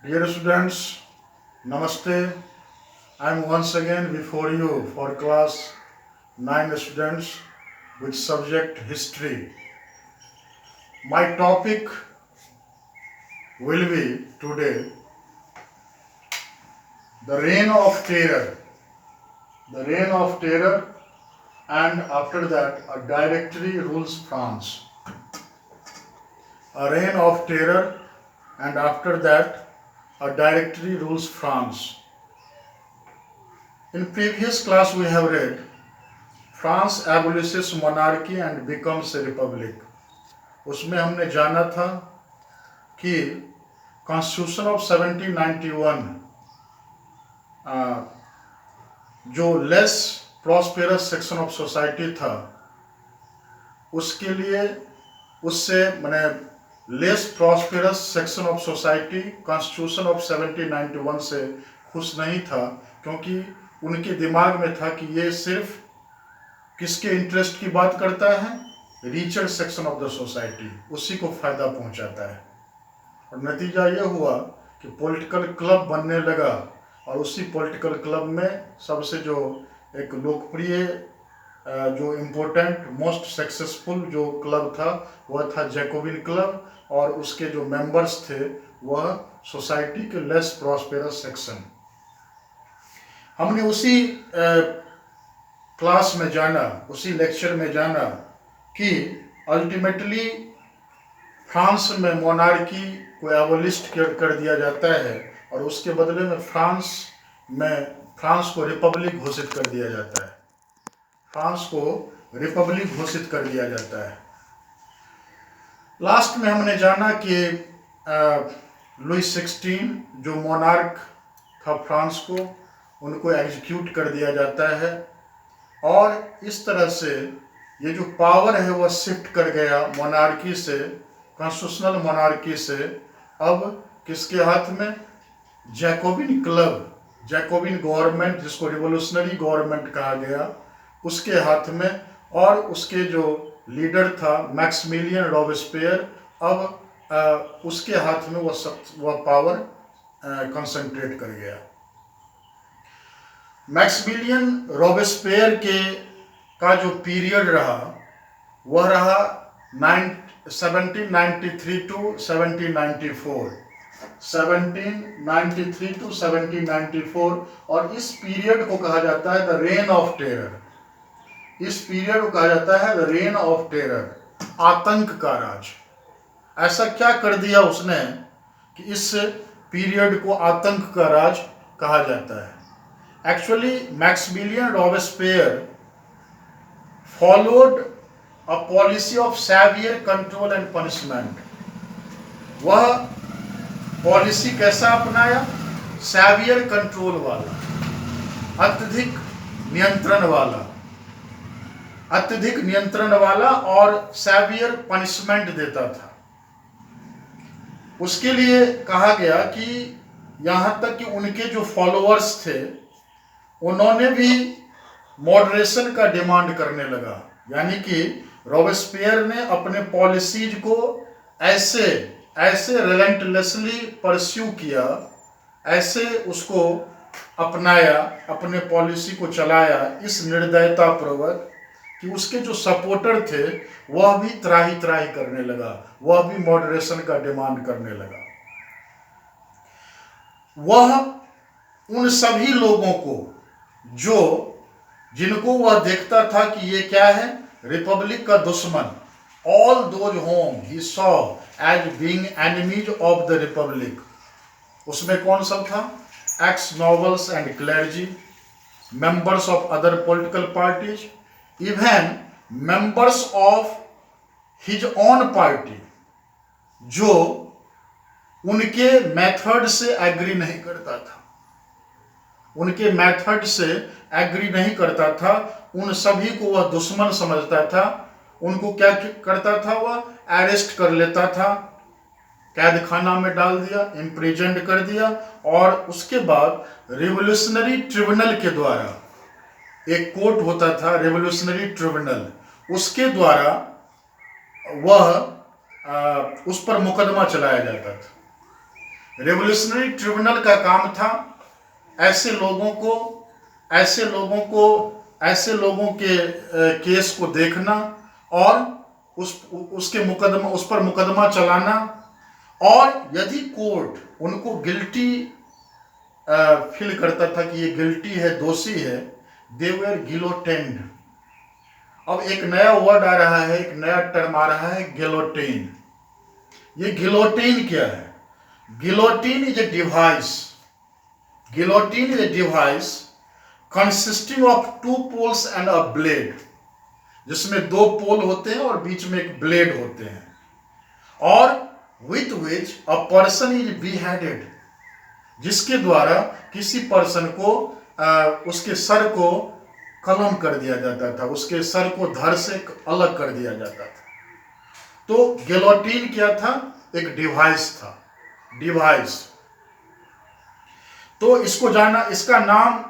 Dear students, Namaste. I am once again before you for class 9 students with subject history. My topic will be today the reign of terror. The reign of terror, and after that a directory rules France. A reign of terror, and after that a directory rules France. In previous class we have read France abolishes monarchy and becomes a republic. उसमें हमने जाना था कि constitution of 1791 जो less prosperous section of society था उसके लिए उससे माने less prosperous section of society constitution of 1791 से खुश नहीं था, क्योंकि उनके दिमाग में था कि ये सिर्फ किसके इंटरेस्ट की बात करता है, richer section of the society, उसी को फायदा पहुंचाता है। और नतीजा ये हुआ कि पॉलिटिकल क्लब बनने लगा, और उसी पॉलिटिकल क्लब में सबसे जो एक लोकप्रिय जो इम्पोर्टेंट मोस्ट सक्सेसफुल जो क्लब था वह था जैकोबिन क्लब, और उसके जो मेंबर्स थे वह सोसाइटी के लेस प्रॉस्पेरस सेक्शन। हमने उसी क्लास में जाना, उसी लेक्चर में जाना कि अल्टीमेटली फ्रांस में मोनार्की को एबोलिस्ट कर दिया जाता है, और उसके बदले में फ्रांस को रिपब्लिक घोषित कर दिया जाता है। फ्रांस को रिपब्लिक घोषित कर दिया जाता है। लास्ट में हमने जाना कि लुई 16 जो मोनार्क था फ्रांस को, उनको एग्जीक्यूट कर दिया जाता है, और इस तरह से ये जो पावर है वह शिफ्ट कर गया मोनार्की से, कॉन्स्टिट्यूशनल मोनार्की से अब किसके हाथ में, जैकोबिन क्लब, जैकोबिन गवर्नमेंट जिसको रिवोल्यूशनरी गवर्नमेंट कहा गया, उसके हाथ में। और उसके जो लीडर था मैक्सिमिलियन रॉबेस्पियर, अब उसके हाथ में वह पावर कंसंट्रेट कर गया। मैक्सिमिलियन रॉबेस्पियर का जो पीरियड रहा वह रहा 1793 टू 1794, 1793 टू 1794, और इस पीरियड को कहा जाता है द रेन ऑफ टेरर। इस पीरियड को कहा जाता है द रेन ऑफ टेरर, आतंक का राज। ऐसा क्या कर दिया उसने कि इस पीरियड को आतंक का राज कहा जाता है। Actually Maximilien Robespierre followed a policy of severe control and punishment. वह पॉलिसी कैसा अपनाया, सेवियर कंट्रोल वाला, अत्यधिक नियंत्रण वाला और सेवियर पनिशमेंट देता था। उसके लिए कहा गया कि यहाँ तक कि उनके जो फॉलोअर्स थे उन्होंने भी मॉडरेशन का डिमांड करने लगा, यानी कि रॉबेस्पियर ने अपने पॉलिसीज को ऐसे रिलेंटलेसली परस्यू किया, ऐसे उसको अपनाया, अपने पॉलिसी को चलाया इस निर्दयतापूर्वक कि उसके जो सपोर्टर थे वह भी त्राही करने लगा, वह भी मॉडरेशन का डिमांड करने लगा। वह उन सभी लोगों को जिनको वह देखता था कि ये क्या है, रिपब्लिक का दुश्मन, all those whom he saw as being enemies of the republic. उसमें कौन सब था, ex nobles and clergy, members of other political parties, even members of his own party, जो उनके मेथड से एग्री नहीं करता था, उनके मेथड से एग्री नहीं करता था, उन सभी को वह दुश्मन समझता था। उनको क्या करता था, वह अरेस्ट कर लेता था, कैद खाना में डाल दिया, इम्प्रिजन्ड कर दिया, और उसके बाद रिवोल्यूशनरी ट्रिब्यूनल के द्वारा, एक कोर्ट होता था रिवोल्यूशनरी ट्रिब्यूनल, उसके द्वारा वह उस पर मुकदमा चलाया जाता था। रेवोल्यूशनरी ट्रिब्यूनल का काम था ऐसे लोगों के केस को देखना और उस पर मुकदमा चलाना, और यदि कोर्ट उनको गिल्टी फील करता था कि ये गिल्टी है, दोषी है, दे वर गिलोटेन्ड। अब एक नया वर्ड आ रहा है, एक नया टर्म आ रहा है, गिलोटिन। ये गिलोटिन क्या है? Guillotine is a device. Guillotine is a device consisting of 2 poles and a blade, जिसमें 2 पोल होते हैं और बीच में एक ब्लेड होते हैं, और with which a person is beheaded, जिसके द्वारा किसी पर्सन को उसके सर को कलम कर दिया जाता था, उसके सर को धड़ से अलग कर दिया जाता था। तो गिलोटिन क्या था? एक डिवाइस था, डिवाइस। तो इसको जाना, इसका नाम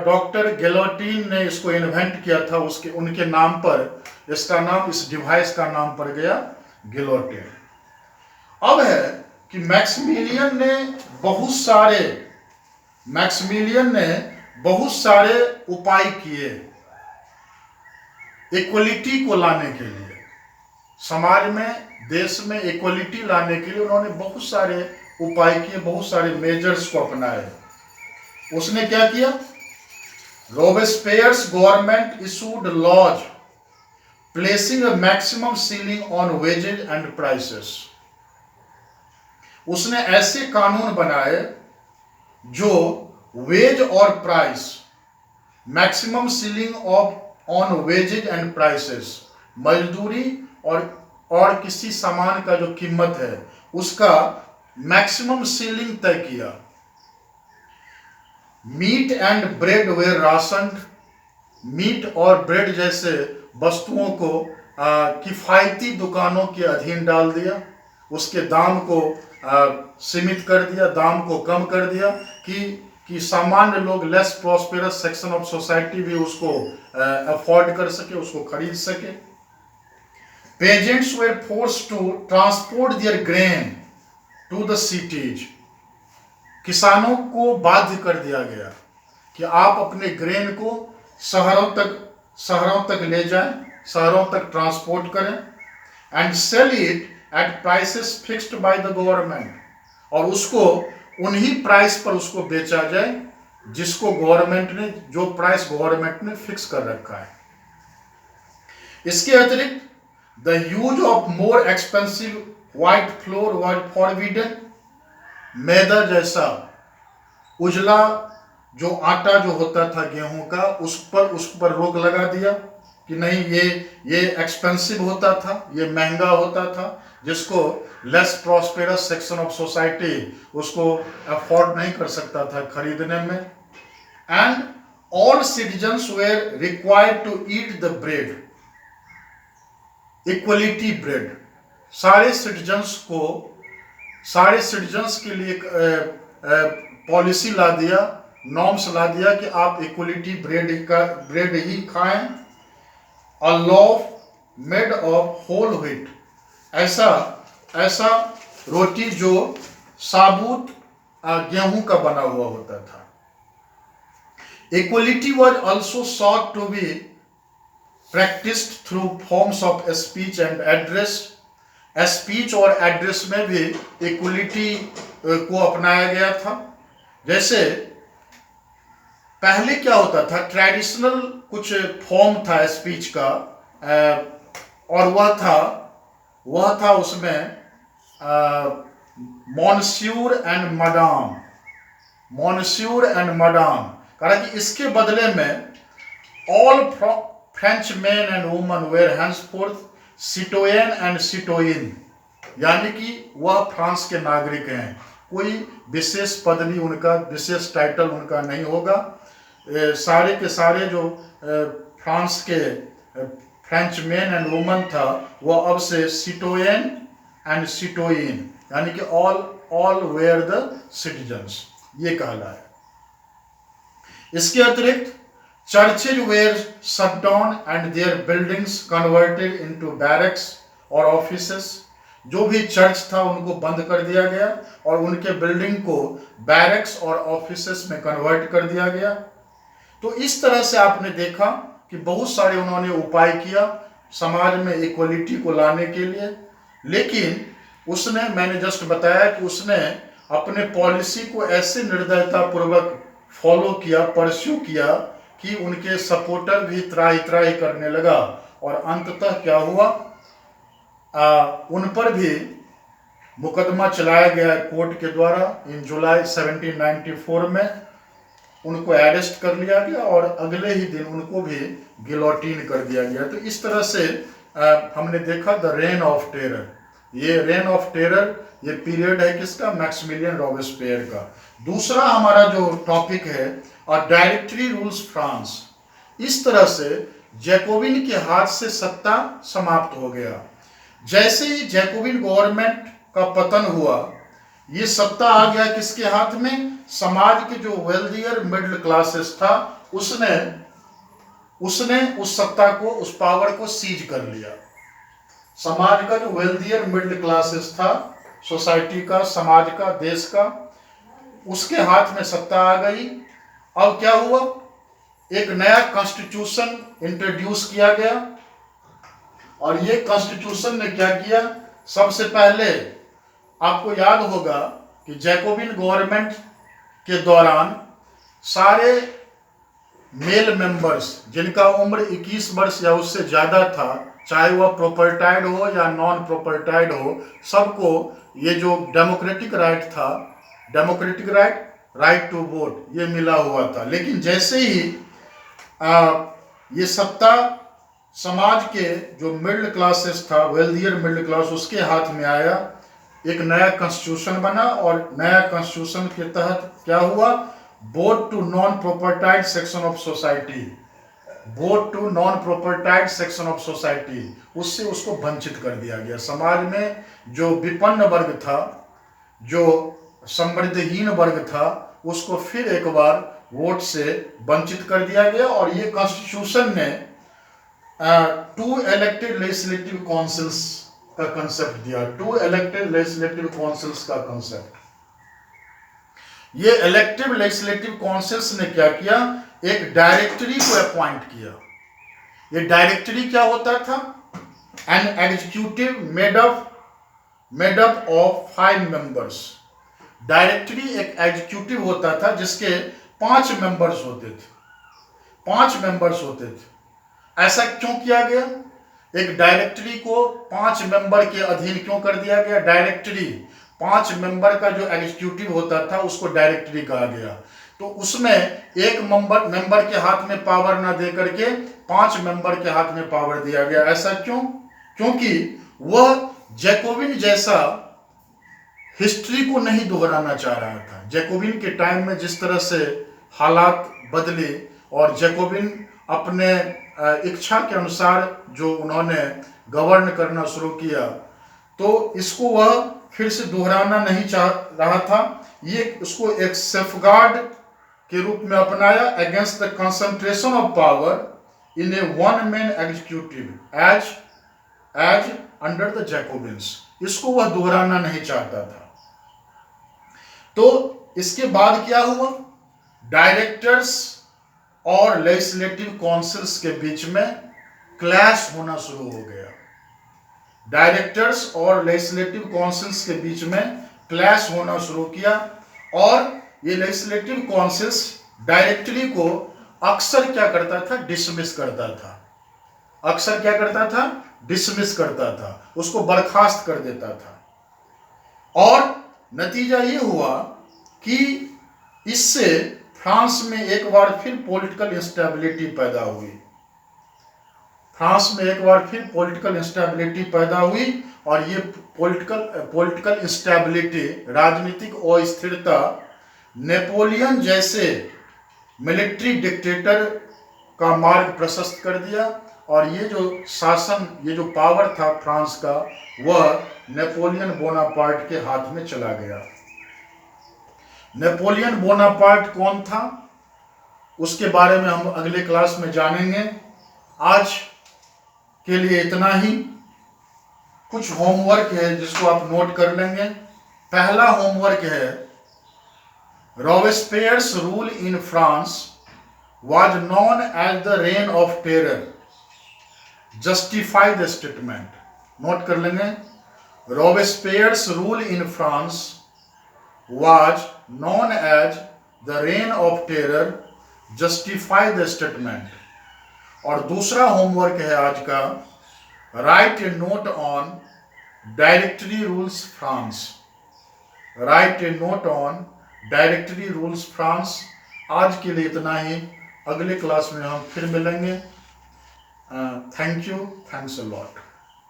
डॉक्टर गिलोटिन ने इसको इन्वेंट किया था, उनके नाम पर इसका नाम, इस डिवाइस का नाम पड़ गया गिलोटिन। अब है कि मैक्सिमिलियन ने बहुत सारे उपाय किए इक्वलिटी को लाने के लिए, समाज में, देश में इक्वलिटी लाने के लिए उन्होंने बहुत सारे उपाय किए, बहुत सारे मेजर्स को अपनाए। उसने क्या किया? Robespierre's government issued laws placing a maximum ceiling on wages and prices. उसने ऐसे कानून बनाए जो वेज और price, maximum ceiling on wages and prices, मजदूरी और किसी सामान का जो कीमत है उसका मैक्सिमम सीलिंग तय किया। Meat and bread were rationed. Meat और ब्रेड जैसे वस्तुओं को किफायती दुकानों के अधीन डाल दिया, उसके दाम को सीमित कर दिया, दाम को कम कर दिया कि सामान्य लोग, less prosperous section of society भी उसको अफोर्ड कर सके, उसको खरीद सके। Peasants were forced to transport their grain to the cities. किसानों को बाध्य कर दिया गया कि आप अपने ग्रेन को शहरों तक ले जाएं, शहरों तक ट्रांसपोर्ट करें, and sell it at prices fixed by the government, और उसको उन्हीं प्राइस पर उसको बेचा जाए जिसको जो प्राइस गवर्नमेंट ने फिक्स कर रखा है। इसके अतिरिक्त the use of more expensive white flour was forbidden. मैदा जैसा उजला जो आटा जो होता था गेहूं का, उस पर रोक लगा दिया कि नहीं, ये एक्सपेंसिव होता था, ये महंगा होता था, जिसको less prosperous section of society उसको अफोर्ड नहीं कर सकता था खरीदने में। And all citizens were required to eat the bread, equality bread. सारे सिटीजन्स के लिए पॉलिसी ला दिया, नॉर्म्स ला दिया कि आप इक्वलिटी ब्रेड ही खाएं। A loaf made of whole wheat, ऐसा रोटी जो साबुत गेहूं का बना हुआ होता था। Equality was also sought to be practiced through forms of speech and address। Speech और एड्रेस में भी इक्वलिटी को अपनाया गया था। जैसे पहले क्या होता था, ट्रेडिशनल कुछ फॉर्म था स्पीच का, और वह था उसमें मॉन्स्यूर एंड मडाम, कारण कि इसके बदले में all French man and woman were henceforth citoyen and citoyenne, यानी कि वह फ्रांस के नागरिक हैं, कोई विशेष पदवी उनका, विशेष टाइटल उनका नहीं होगा। सारे के सारे जो फ्रांस के फ्रेंच मैन एंड वुमन था, वह अब से सिटोयन एंड सिटोइन, यानी कि ऑल वेयर द सिटीजन्स, ये कहलाया। इसके अतिरिक्त churches were shut down and their buildings converted into barracks or offices। जो भी चर्च था उनको बंद कर दिया गया और उनके बिल्डिंग को बैरक्स और ऑफिसेस में कन्वर्ट कर दिया गया। तो इस तरह से आपने देखा कि बहुत सारे उन्होंने उपाय किया समाज में इक्वलिटी को लाने के लिए, लेकिन उसने, मैंने जस्ट बताया कि उसने अपने पॉलिसी को ऐसे निर्दयता पूर्वक फॉलो किया, परस्यू किया कि उनके सपोर्टर भी त्राही त्राही करने लगा और अंततः क्या हुआ, उन पर भी मुकदमा चलाया गया कोर्ट के द्वारा। इन जुलाई 1794 में उनको अरेस्ट कर लिया गया और अगले ही दिन उनको भी गिलोटीन कर दिया गया। तो इस तरह से हमने देखा द रेन ऑफ टेरर। ये रेन ऑफ टेरर ये पीरियड है किसका, मैक्सिमिलियन रॉबेस्पियर का। दूसरा हमारा जो टॉपिक है डायरेक्टरी रूल्स फ्रांस। इस तरह से जैकोबिन के हाथ से सत्ता समाप्त हो गया। जैसे ही जैकोबिन गवर्नमेंट का पतन हुआ, ये सत्ता आ गया किसके हाथ में, समाज के जो वेल्दियर मिडिल क्लासेस था उसने उस सत्ता को, उस पावर को सीज कर लिया। समाज का जो वेल्दियर मिडिल क्लासेस था, सोसाइटी का, समाज का, देश का, उसके हाथ में सत्ता आ गई। अब क्या हुआ, एक नया कॉन्स्टिट्यूशन इंट्रोड्यूस किया गया और ये कॉन्स्टिट्यूशन ने क्या किया, सबसे पहले आपको याद होगा कि जैकोबिन गवर्नमेंट के दौरान सारे मेल मेंबर्स जिनका उम्र 21 वर्ष या उससे ज़्यादा था, चाहे वह प्रोपर्टाइड हो या नॉन प्रोपर्टाइड हो, सबको ये जो डेमोक्रेटिक राइट था, डेमोक्रेटिक राइट टू वोट, ये मिला हुआ था। लेकिन जैसे ही ये सत्ता समाज के जो मिडिल क्लासेस था, वेल्दियर मिडिल क्लास, उसके हाथ में आया, एक नया कॉन्स्टिट्यूशन बना और नया कॉन्स्टिट्यूशन के तहत क्या हुआ, vote to non propertied section of society, vote to non propertied section of society, उससे उसको वंचित कर दिया गया। समाज में जो विपन्न वर्ग था, जो समृद्धहीन वर्ग था, उसको फिर एक बार वोट से वंचित कर दिया गया। और ये कॉन्स्टिट्यूशन ने 2 इलेक्टेड लेजिस्लेटिव काउंसिल्स का कंसेप्ट दिया, 2 इलेक्टेड लेजिस्लेटिव काउंसिल्स का कंसेप्ट। ये इलेक्टिव लेजिस्लेटिव काउंसिल्स ने क्या किया, एक डायरेक्टरी को अपॉइंट किया। ये डायरेक्टरी क्या होता था, an executive made up of 5 members. Directory एक एग्जीक्यूटिव होता था जिसके 5 मेंबर्स होते थे, 5 मेंबर्स होते थे। ऐसा क्यों किया गया, एक डायरेक्टरी को 5 मेंबर के अधीन क्यों कर दिया गया। डायरेक्टरी 5 मेंबर का जो एग्जीक्यूटिव होता था उसको डायरेक्टरी कहा गया। तो उसमें एक मेंबर के हाथ में पावर ना दे करके 5 मेंबर के हाथ में पावर दिया गया। ऐसा क्यों, क्योंकि वह जैकोबिन जैसा हिस्ट्री को नहीं दोहराना चाह रहा था। जैकोबिन के टाइम में जिस तरह से हालात बदले और जैकोबिन अपने इच्छा के अनुसार जो उन्होंने गवर्न करना शुरू किया, तो इसको वह फिर से दोहराना नहीं चाह रहा था। ये उसको एक सेफगार्ड के रूप में अपनाया against the concentration of power in a one man executive as under the Jacobins. इसको वह दोहराना नहीं चाहता था। तो इसके बाद क्या हुआ, डायरेक्टर्स और लेजिस्लेटिव काउंसिल्स के बीच में क्लैश होना शुरू हो गया। डायरेक्टर्स और लेजिस्लेटिव काउंसिल्स के बीच में क्लैश होना शुरू किया और ये लेजिस्लेटिव काउंसिल्स डायरेक्टरी को अक्सर क्या करता था, डिसमिस करता था। अक्सर क्या करता था, डिसमिस करता था, उसको बर्खास्त कर देता था। और नतीजा ये हुआ कि इससे फ्रांस में एक बार फिर पॉलिटिकल इंस्टेबिलिटी पैदा हुई। फ्रांस में एक बार फिर पॉलिटिकल इंस्टेबिलिटी पैदा हुई और ये पॉलिटिकल इंस्टेबिलिटी, राजनीतिक अस्थिरता, नेपोलियन जैसे मिलिट्री डिक्टेटर का मार्ग प्रशस्त कर दिया और ये जो शासन, ये जो पावर था फ्रांस का, वह नेपोलियन बोनापार्ट के हाथ में चला गया। नेपोलियन बोनापार्ट कौन था, उसके बारे में हम अगले क्लास में जानेंगे। आज के लिए इतना ही। कुछ होमवर्क है जिसको आप नोट कर लेंगे। पहला होमवर्क है, Robespierre's rule in France was known as the reign of terror. Justify the statement. नोट कर लेंगे, Robespierre's rule in France was known as the reign of terror. Justify the statement. और दूसरा होमवर्क है आज का, right A note on directory rules France. Right A note on directory rules France. आज के लिए इतना ही, अगले क्लास में हम फिर मिलेंगे। Thank you, thanks a lot.